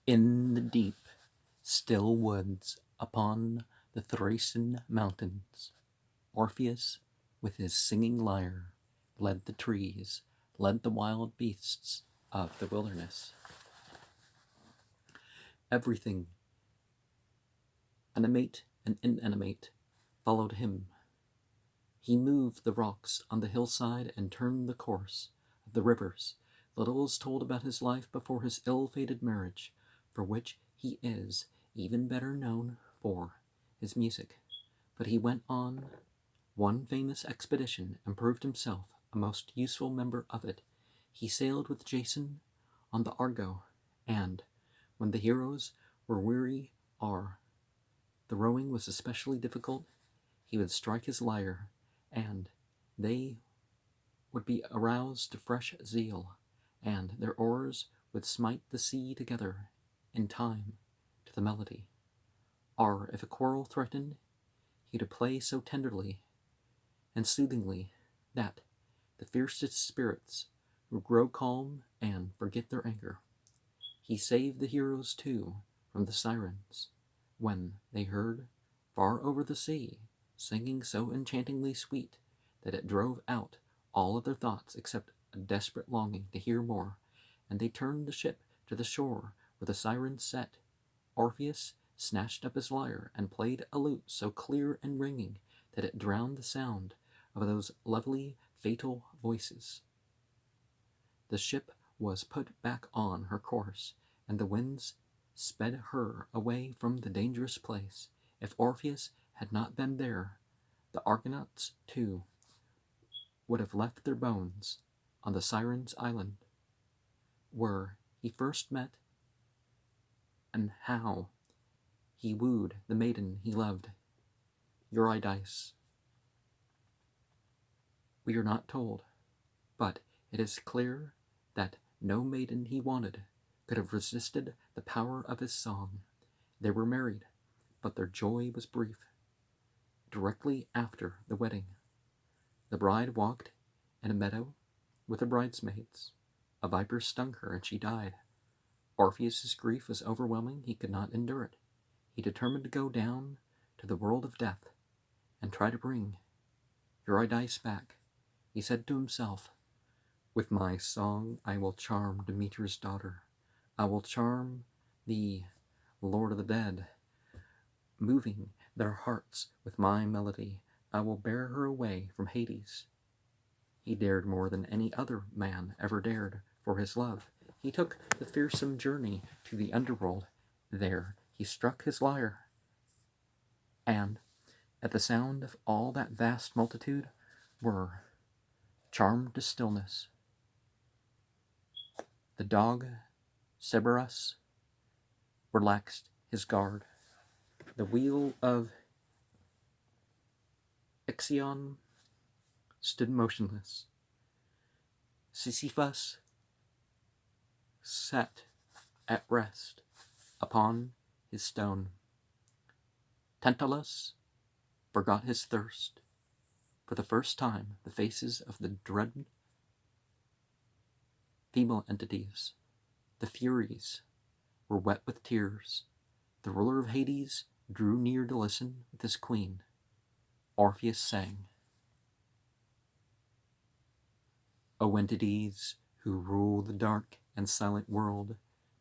In the deep, still woods upon the Thracian mountains, Orpheus, with his singing lyre, led the trees, led the wild beasts of the wilderness. Everything, animate and inanimate, followed him. He moved the rocks on the hillside and turned the course of the rivers. Little is told about his life before his ill-fated marriage, for which he is even better known for his music. But he went on one famous expedition and proved himself a most useful member of it. He sailed with Jason on the Argo, and when the heroes were weary or the rowing was especially difficult, he would strike his lyre, and they would be aroused to fresh zeal, and their oars would smite the sea together in time to the melody. Or if a quarrel threatened, he would play so tenderly and soothingly that the fiercest spirits would grow calm and forget their anger. He saved the heroes, too, from the sirens, when they heard, far over the sea, singing so enchantingly sweet that it drove out all other thoughts except a desperate longing to hear more, and they turned the ship to the shore where the sirens sat. Orpheus snatched up his lyre and played a lute so clear and ringing that it drowned the sound of those lovely, fatal voices. The ship was put back on her course, and the winds sped her away from the dangerous place. If Orpheus had not been there, the Argonauts, too, would have left their bones on the Sirens' Island, where he first met and how he wooed the maiden he loved, Eurydice. We are not told, but it is clear that no maiden he wanted could have resisted the power of his song. They were married, but their joy was brief. Directly after the wedding, the bride walked in a meadow with her bridesmaids. A viper stung her and she died. Orpheus's grief was overwhelming. He could not endure it. He determined to go down to the world of death and try to bring Eurydice back. He said to himself, "With my song I will charm Demeter's daughter. I will charm the Lord of the Dead, moving their hearts with my melody. I will bear her away from Hades." He dared more than any other man ever dared for his love. He took the fearsome journey to the underworld. There he struck his lyre, and at the sound of all that vast multitude were charmed to stillness. The dog Cerberus relaxed his guard. The wheel of Ixion stood motionless. Sisyphus sat at rest upon his stone. Tantalus forgot his thirst. For the first time, the faces of the dread female entities, the Furies, were wet with tears. The ruler of Hades drew near to listen with his queen. Orpheus sang, "O entities who rule the dark and silent world,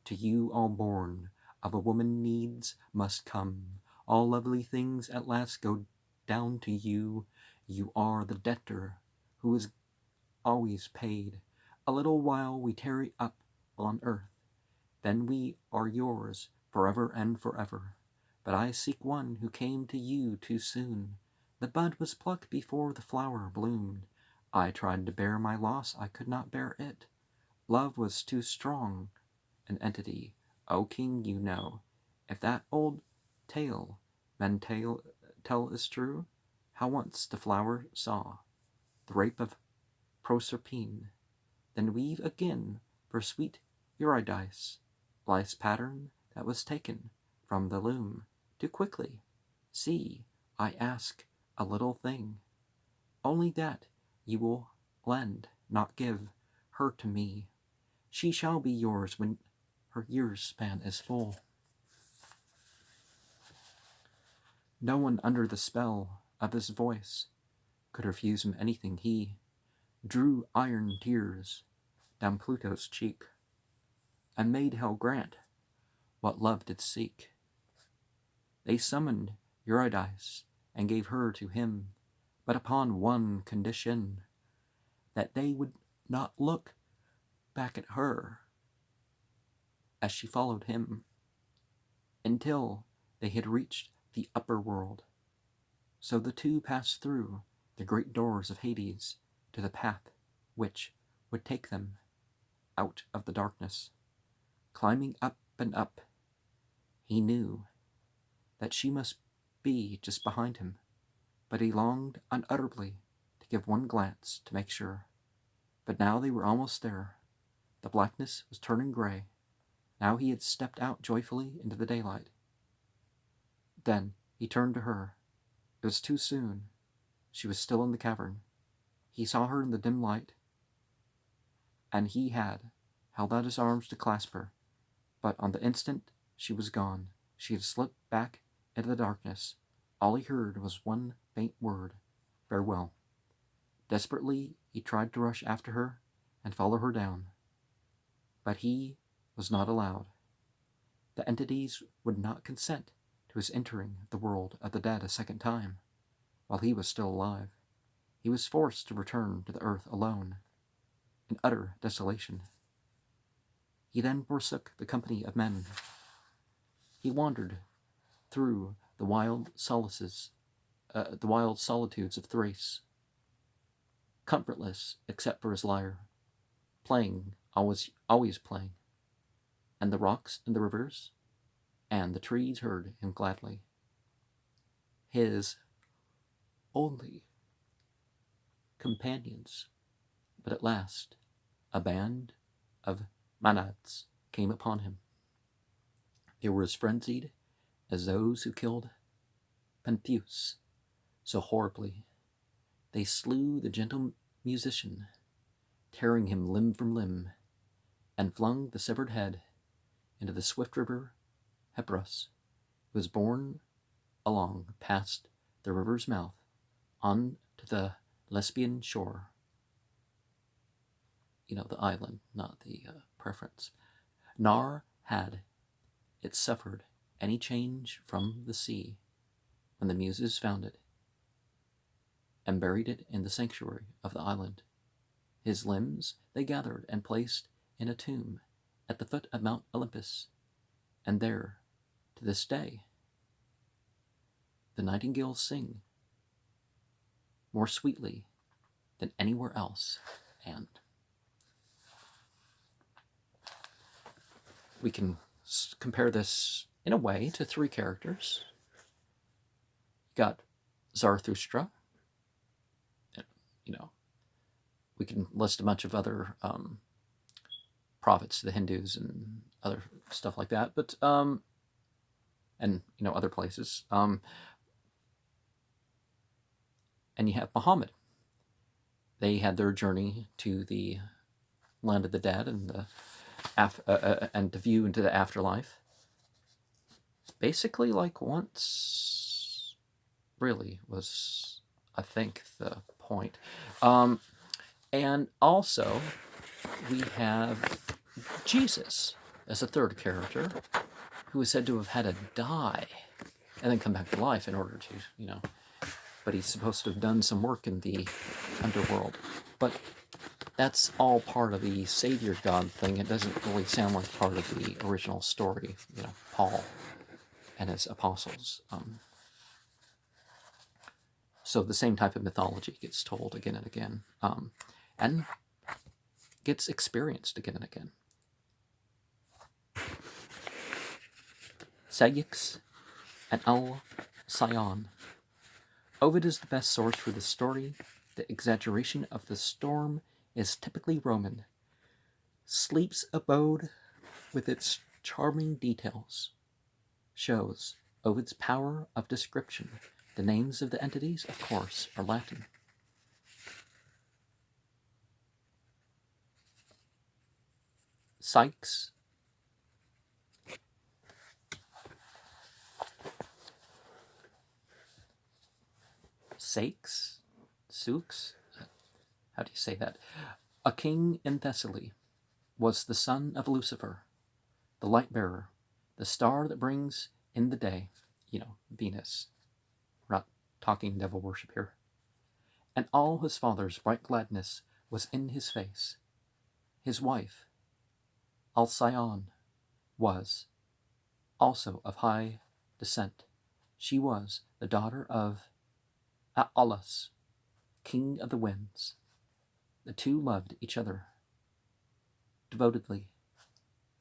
to you all born of a woman needs must come. All lovely things at last go down to you. You are the debtor who is always paid. A little while we tarry up on earth, then we are yours forever and forever. But I seek one who came to you too soon. The bud was plucked before the flower bloomed. I tried to bear my loss, I could not bear it. Love was too strong an entity. O king, you know, if that old tale men tell is true, how once the flower saw the rape of Proserpine, then weave again for sweet Eurydice life's pattern that was taken from the loom too quickly. See, I ask a little thing, only that you will lend, not give, her to me. She shall be yours when her years span is full. No one under the spell of his voice could refuse him anything. He drew iron tears down Pluto's cheek, and made hell grant what love did seek. They summoned Eurydice, and gave her to him, but upon one condition, that they would not look back at her as she followed him, until they had reached the upper world. So the two passed through the great doors of Hades to the path which would take them out of the darkness. Climbing up and up, he knew that she must be just behind him, but he longed unutterably to give one glance to make sure. But now they were almost there. The blackness was turning gray. Now he had stepped out joyfully into the daylight. Then he turned to her. It was too soon. She was still in the cavern. He saw her in the dim light, and he had held out his arms to clasp her, but on the instant she was gone. She had slipped back into the darkness. All he heard was one faint word, farewell. Desperately he tried to rush after her and follow her down, but he was not allowed. The entities would not consent to his entering the world of the dead a second time, while he was still alive. He was forced to return to the earth alone, in utter desolation. He then forsook the company of men. He wandered through the wild solitudes of Thrace, comfortless except for his lyre, playing, always playing, and the rocks and the rivers and the trees heard him gladly. His only companions, but at last a band of Manads came upon him. They were as frenzied as those who killed Pentheus so horribly. They slew the gentle musician, tearing him limb from limb, and flung the severed head into the swift river Hebrus, who was borne along past the river's mouth on to the Lesbian shore. The island, not the preference. Nor had it suffered any change from the sea when the Muses found it and buried it in the sanctuary of the island. His limbs they gathered and placed in a tomb at the foot of Mount Olympus, and there, to this day, the nightingales sing more sweetly than anywhere else, and we can compare this in a way to three characters. You got Zarathustra. We can list a bunch of other prophets, the Hindus and other stuff like that, but and other places. And you have Muhammad. They had their journey to the land of the dead and and to view into the afterlife. Basically, like once, really was, I think, the point. And also, we have Jesus as a third character, who is said to have had to die and then come back to life in order to, but he's supposed to have done some work in the underworld. But that's all part of the Savior God thing. It doesn't really sound like part of the original story, Paul and his apostles. So the same type of mythology gets told again and again, and gets experienced again and again. Ceyx and Alcyone. Ovid is the best source for this story. The exaggeration of the storm is typically Roman. Sleep's abode, with its charming details, shows Ovid's power of description. The names of the entities, of course, are Latin. Ceyx Ceyx, how do you say that? A king in Thessaly was the son of Lucifer, the light bearer, the star that brings in the day, Venus. We're not talking devil worship here. And all his father's bright gladness was in his face. His wife, Alcyone, was also of high descent. She was the daughter of Aulus, king of the winds. The two loved each other devotedly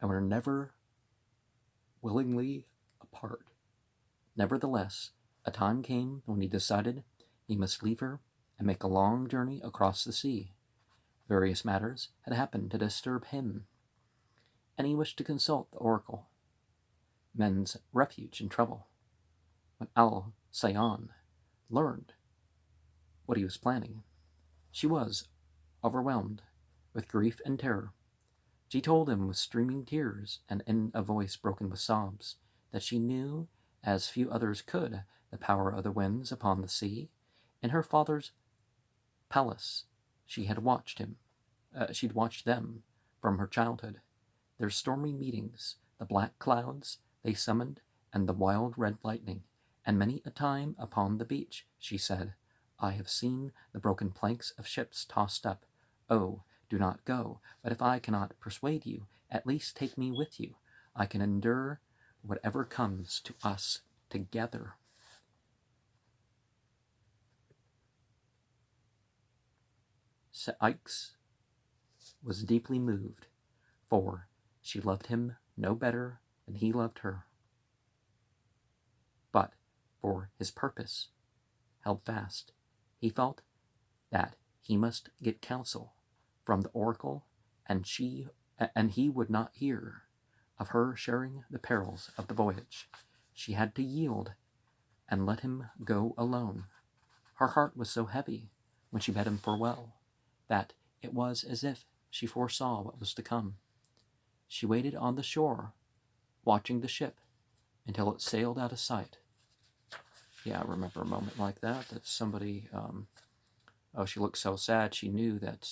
and were never willingly apart. Nevertheless, a time came when he decided he must leave her and make a long journey across the sea. Various matters had happened to disturb him, and he wished to consult the oracle, men's refuge in trouble. When Alcyone learned what he was planning, she was overwhelmed with grief and terror. She told him with streaming tears and in a voice broken with sobs that she knew, as few others could, the power of the winds upon the sea. In her father's palace she'd watched them from her childhood. Their stormy meetings, the black clouds they summoned, and the wild red lightning, and many a time upon the beach, she said, I have seen the broken planks of ships tossed up. Oh, do not go, but if I cannot persuade you, at least take me with you. I can endure whatever comes to us together. Ceyx was deeply moved, for she loved him no better than he loved her. But for his purpose held fast, he felt that he must get counsel from the oracle, and he would not hear of her sharing the perils of the voyage. She had to yield and let him go alone. Her heart was so heavy when she bade him farewell that it was as if she foresaw what was to come. She waited on the shore, watching the ship until it sailed out of sight. Yeah, I remember a moment like that somebody, she looked so sad. She knew that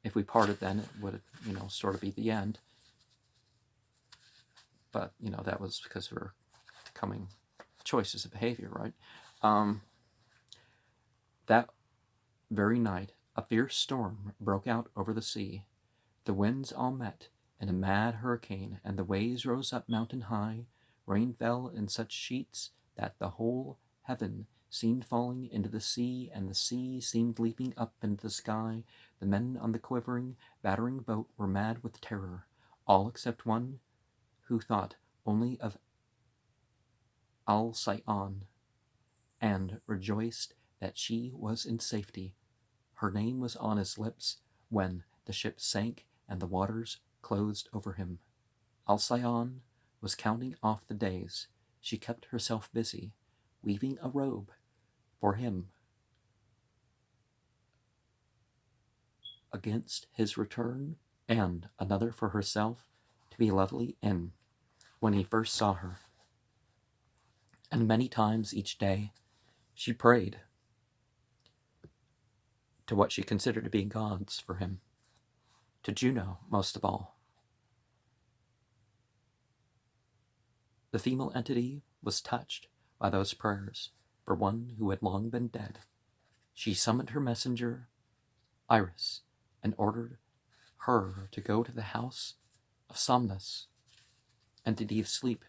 if we parted then it would, sort of be the end. But, that was because we were coming choices of behavior, right? That very night, a fierce storm broke out over the sea. The winds all met in a mad hurricane, and the waves rose up mountain high. Rain fell in such sheets that the whole heaven seemed falling into the sea, and the sea seemed leaping up into the sky. The men on the quivering, battering boat were mad with terror, all except one who thought only of Alcyone, and rejoiced that she was in safety. Her name was on his lips when the ship sank and the waters closed over him. Alcyone was counting off the days. She kept herself busy, weaving a robe for him against his return, and another for herself to be lovely in when he first saw her. And many times each day she prayed to what she considered to be gods for him, to Juno most of all. The female entity was touched by those prayers for one who had long been dead. She summoned her messenger, Iris, and ordered her to go to the house of Somnus, entity of sleep,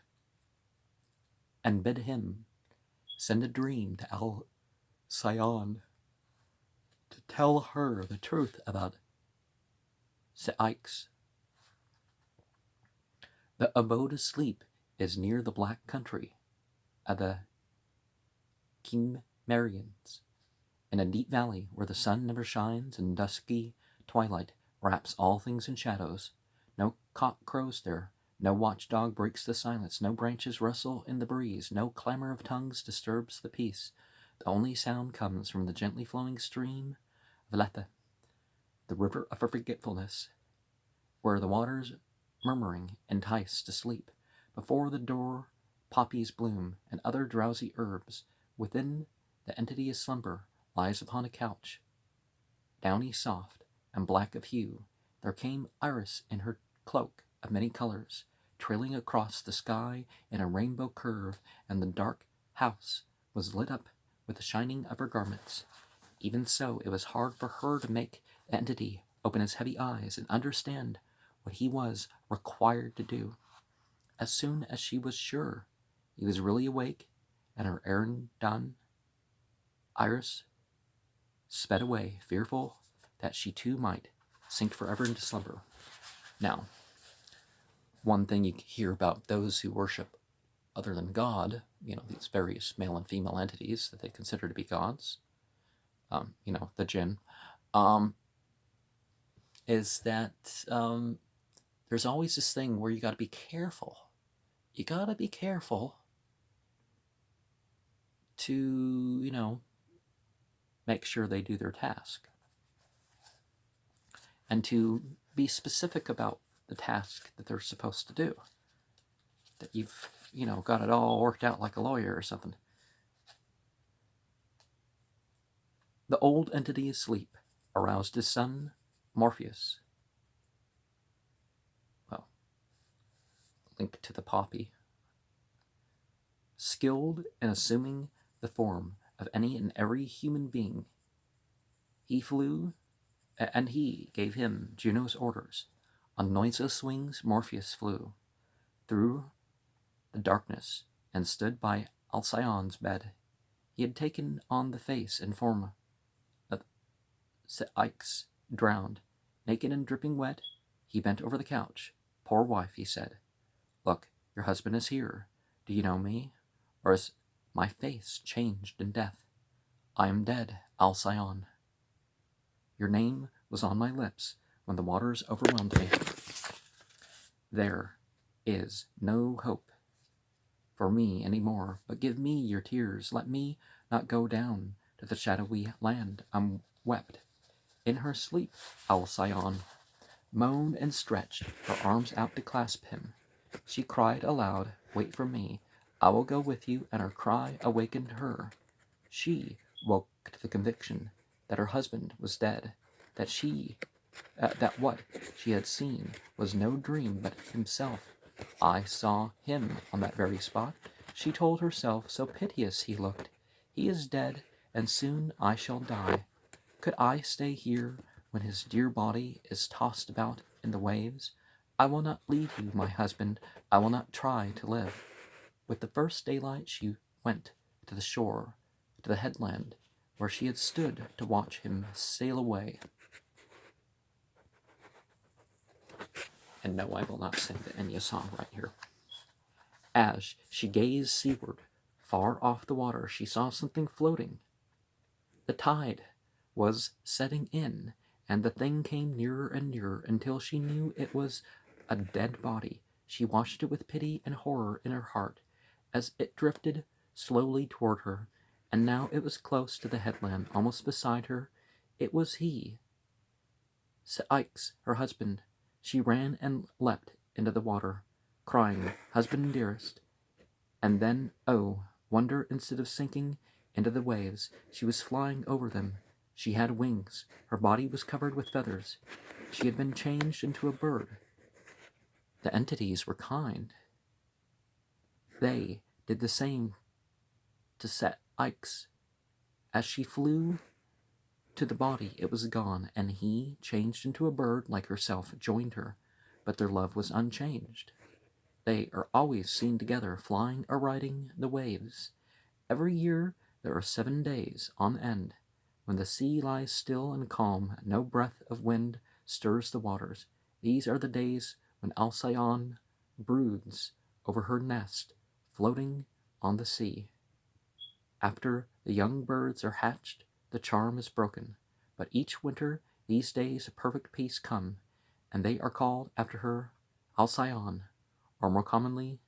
and bid him send a dream to Alcyone to tell her the truth about Ceyx. The abode of sleep is near the Black Country of the Pygmalions, in a deep valley where the sun never shines and dusky twilight wraps all things in shadows. No cock crows there, no watchdog breaks the silence, no branches rustle in the breeze, no clamor of tongues disturbs the peace. The only sound comes from the gently flowing stream of Lethe, the river of forgetfulness, where the waters murmuring entice to sleep. Before the door poppies bloom, and other drowsy herbs. Within, the entity of slumber lies upon a couch, downy soft and black of hue. There came Iris in her cloak of many colors, trailing across the sky in a rainbow curve, and the dark house was lit up with the shining of her garments. Even so, it was hard for her to make the entity open his heavy eyes and understand what he was required to do. As soon as she was sure he was really awake and her errand done, Iris sped away, fearful that she too might sink forever into slumber. Now, one thing you hear about those who worship other than God, these various male and female entities that they consider to be gods, the jinn, is that there's always this thing where you got to be careful. You got to be careful to, make sure they do their task. And to be specific about the task that they're supposed to do. That you've, got it all worked out like a lawyer or something. The old entity asleep aroused his son, Morpheus. Well, link to the poppy. Skilled in assuming the form of any and every human being, he flew, and he gave him Juno's orders. On noiseless wings Morpheus flew through the darkness and stood by Alcyone's bed. He had taken on the face and form of Ceyx, drowned. Naked and dripping wet, he bent over the couch. "Poor wife," he said, "look, your husband is here. Do you know me? Or is my face changed in death? I am dead, Alcyone. Your name was on my lips when the waters overwhelmed me. There is no hope for me any more, but give me your tears. Let me not go down to the shadowy land unwept." In her sleep, Alcyone moaned and stretched her arms out to clasp him. She cried aloud, "Wait for me. I will go with you," and her cry awakened her. She woke to the conviction that her husband was dead, that what she had seen was no dream but himself. "I saw him on that very spot," she told herself, "so piteous he looked. He is dead, and soon I shall die. Could I stay here when his dear body is tossed about in the waves? I will not leave you, my husband. I will not try to live." With the first daylight she went to the shore, to the headland, where she had stood to watch him sail away. And no, I will not sing the Enya song right here. As she gazed seaward, far off the water, she saw something floating. The tide was setting in, and the thing came nearer and nearer until she knew it was a dead body. She watched it with pity and horror in her heart as it drifted slowly toward her, and now it was close to the headland, almost beside her. It was he, Ceyx, her husband. She ran and leapt into the water, crying, "Husband dearest." And then, oh, wonder, instead of sinking into the waves, she was flying over them. She had wings. Her body was covered with feathers. She had been changed into a bird. The entities were kind. They did the same to Ceyx. As she flew to the body, it was gone, and he, changed into a bird like herself, joined her. But their love was unchanged. They are always seen together, flying or riding the waves. Every year there are 7 days on end when the sea lies still and calm. No breath of wind stirs the waters. These are the days when Alcyone broods over her nest, floating on the sea. After the young birds are hatched, the charm is broken. But each winter these days of perfect peace come, and they are called after her Alcyone, or more commonly,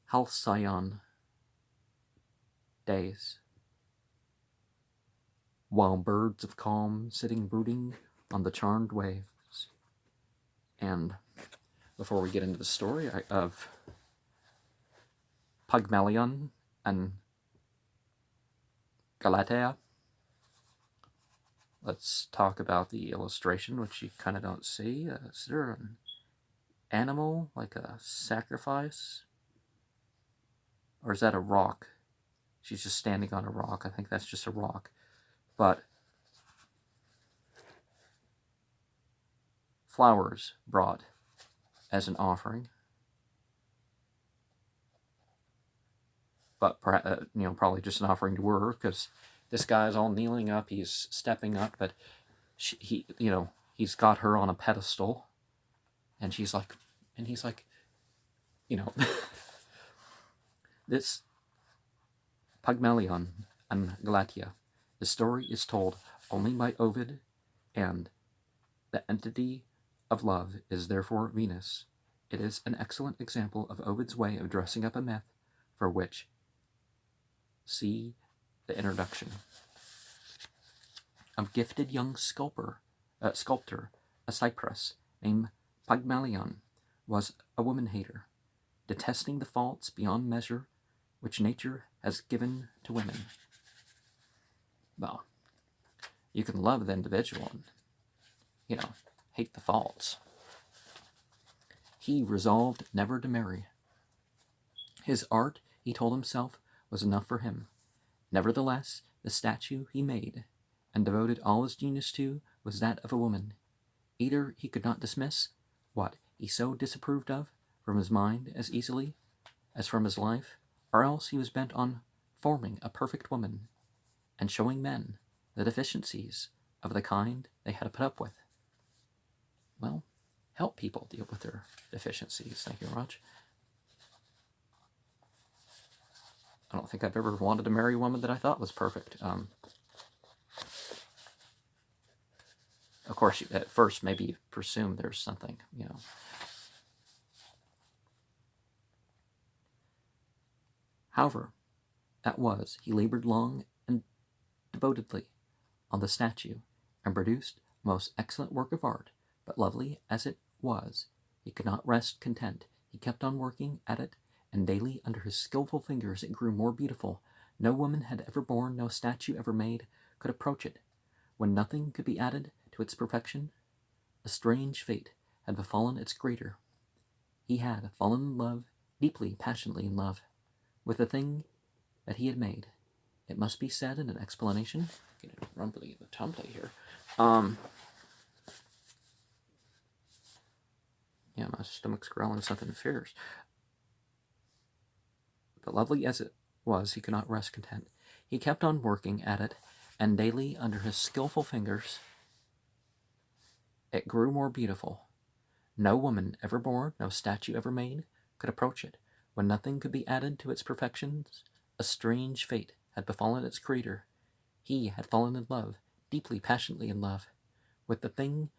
Halcyon days. While birds of calm sitting brooding on the charmed waves. And before we get into the story of Pygmalion and Galatea. Let's talk about the illustration, which you kind of don't see. Is there an animal, like a sacrifice? Or is that a rock? She's just standing on a rock. I think that's just a rock. But flowers brought as an offering. But probably just an offering to her, because this guy's all kneeling up. He's stepping up, but he's got her on a pedestal, and he's like, this Pygmalion and Galatea. The story is told only by Ovid, and the entity of love is therefore Venus. It is an excellent example of Ovid's way of dressing up a myth, for which see the introduction. A gifted young sculptor, a Cyprus, named Pygmalion, was a woman-hater, detesting the faults beyond measure which nature has given to women. Well, you can love the individual and, hate the faults. He resolved never to marry. His art, he told himself, was enough for him. Nevertheless, the statue he made and devoted all his genius to was that of a woman. Either he could not dismiss what he so disapproved of from his mind as easily as from his life, or else he was bent on forming a perfect woman and showing men the deficiencies of the kind they had to put up with. Well, help people deal with their deficiencies. Thank you very much. I don't think I've ever wanted to marry a woman that I thought was perfect. Of course, at first, maybe you presume there's something, However, he labored long and devotedly on the statue, and produced a most excellent work of art, but lovely as it was, he could not rest content. He kept on working at it, and daily under his skillful fingers it grew more beautiful. No woman had ever born, no statue ever made, could approach it. When nothing could be added to its perfection, a strange fate had befallen its creator. He had fallen in love, deeply, passionately in love, with the thing that he had made. It must be said in an explanation. Get it rumbly the tumbly here. My stomach's growling something fierce. But lovely as it was, he could not rest content. He kept on working at it, and daily under his skillful fingers it grew more beautiful. No woman ever born, no statue ever made, could approach it. When nothing could be added to its perfections, a strange fate had befallen its creator. He had fallen in love, deeply, passionately in love, with the thing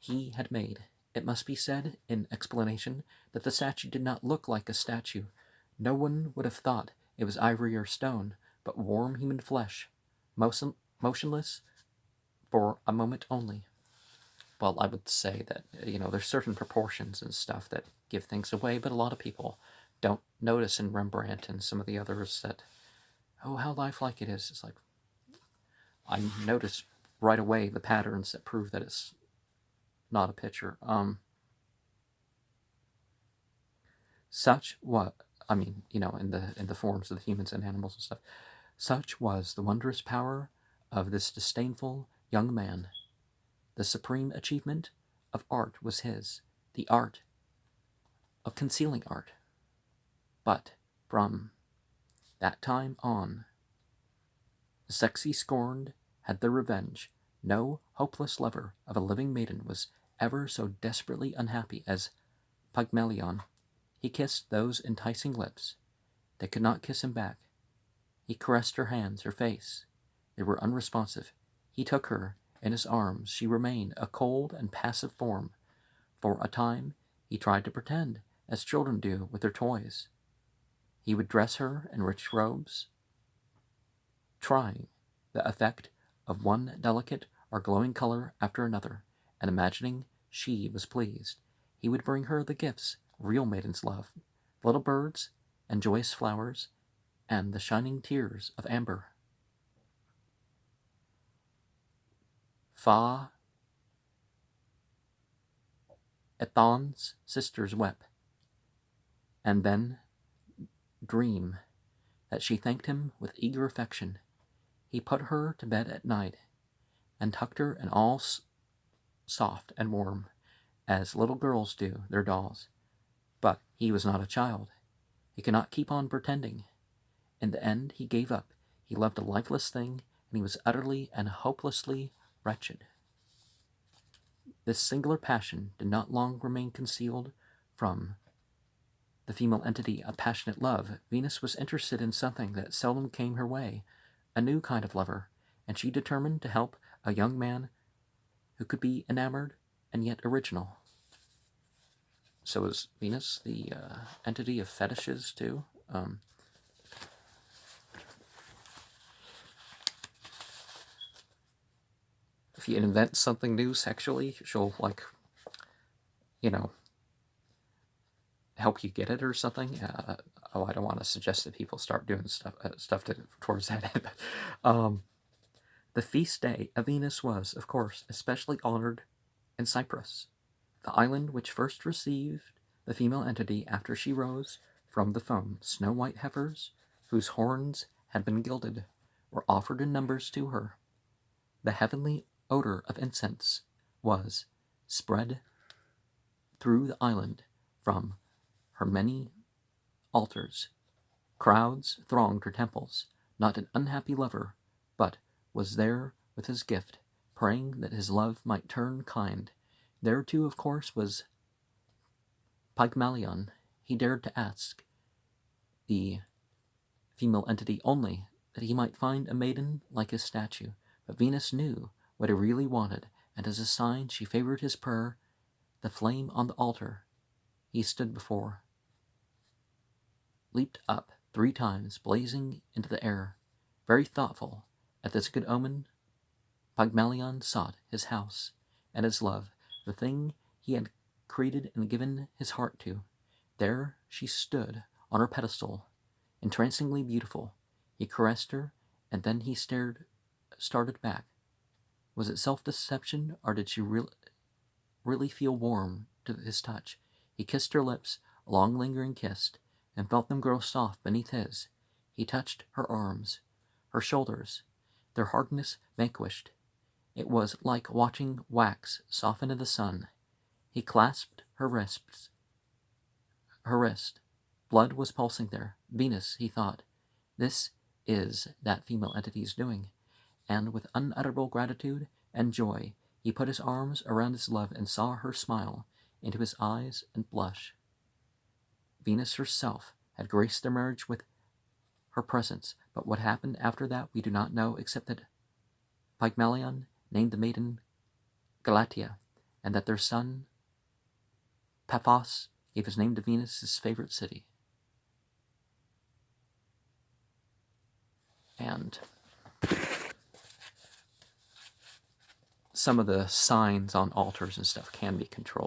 he had made. It must be said, in explanation, that the statue did not look like a statue. No one would have thought it was ivory or stone, but warm human flesh, motionless for a moment only. Well, I would say that, there's certain proportions and stuff that give things away, but a lot of people don't notice in Rembrandt and some of the others that, how lifelike it is. It's like, I notice right away the patterns that prove that it's not a picture. Such what, in the forms of the humans and animals and stuff, such was the wondrous power of this disdainful young man. The supreme achievement of art was his, the art of concealing art. But from that time on, the sexy scorned had their revenge. No hopeless lover of a living maiden was ever so desperately unhappy as Pygmalion. He kissed those enticing lips. They could not kiss him back. He caressed her hands, her face. They were unresponsive. He took her in his arms. She remained a cold and passive form. For a time he tried to pretend, as children do with their toys. He would dress her in rich robes, trying the effect of one delicate or glowing color after another, and imagining she was pleased. He would bring her the gifts real maidens love, little birds and joyous flowers, and the shining tears of amber. Fa Ethon's sisters wept, and then dream that she thanked him with eager affection. He put her to bed at night, and tucked her in all soft and warm, as little girls do their dolls. But he was not a child. He could not keep on pretending. In the end he gave up. He loved a lifeless thing, and he was utterly and hopelessly wretched. This singular passion did not long remain concealed from the female entity of passionate love. Venus was interested in something that seldom came her way, a new kind of lover, and she determined to help a young man who could be enamored and yet original. So is Venus the entity of fetishes too? If you invent something new sexually, she'll, like, help you get it or something. I don't want to suggest that people start doing stuff towards that end. The feast day of Venus was, of course, especially honored in Cyprus, the island which first received the female entity after she rose from the foam. Snow-white heifers, whose horns had been gilded, were offered in numbers to her. The heavenly odor of incense was spread through the island from her many altars. Crowds thronged her temples. Not an unhappy lover, but was there with his gift, praying that his love might turn kind. There, too, of course, was Pygmalion. He dared to ask the female entity only that he might find a maiden like his statue. But Venus knew what he really wanted, and as a sign she favored his prayer. The flame on the altar he stood before leaped up 3 times, blazing into the air. Very thoughtful at this good omen, Pygmalion sought his house and his love, the thing he had created and given his heart to. There she stood on her pedestal, entrancingly beautiful. He caressed her, and then he started back. Was it self-deception, or did she really feel warm to his touch? He kissed her lips, a long lingering kiss, and felt them grow soft beneath his. He touched her arms, her shoulders, their hardness vanquished. It was like watching wax soften in the sun. He clasped her wrist. Blood was pulsing there. Venus, he thought, this is that female entity's doing. And with unutterable gratitude and joy, he put his arms around his love and saw her smile into his eyes and blush. Venus herself had graced their marriage with her presence, but what happened after that we do not know, except that Pygmalion named the maiden Galatea, and that their son Paphos gave his name to Venus, his favorite city. And some of the signs on altars and stuff can be controlled.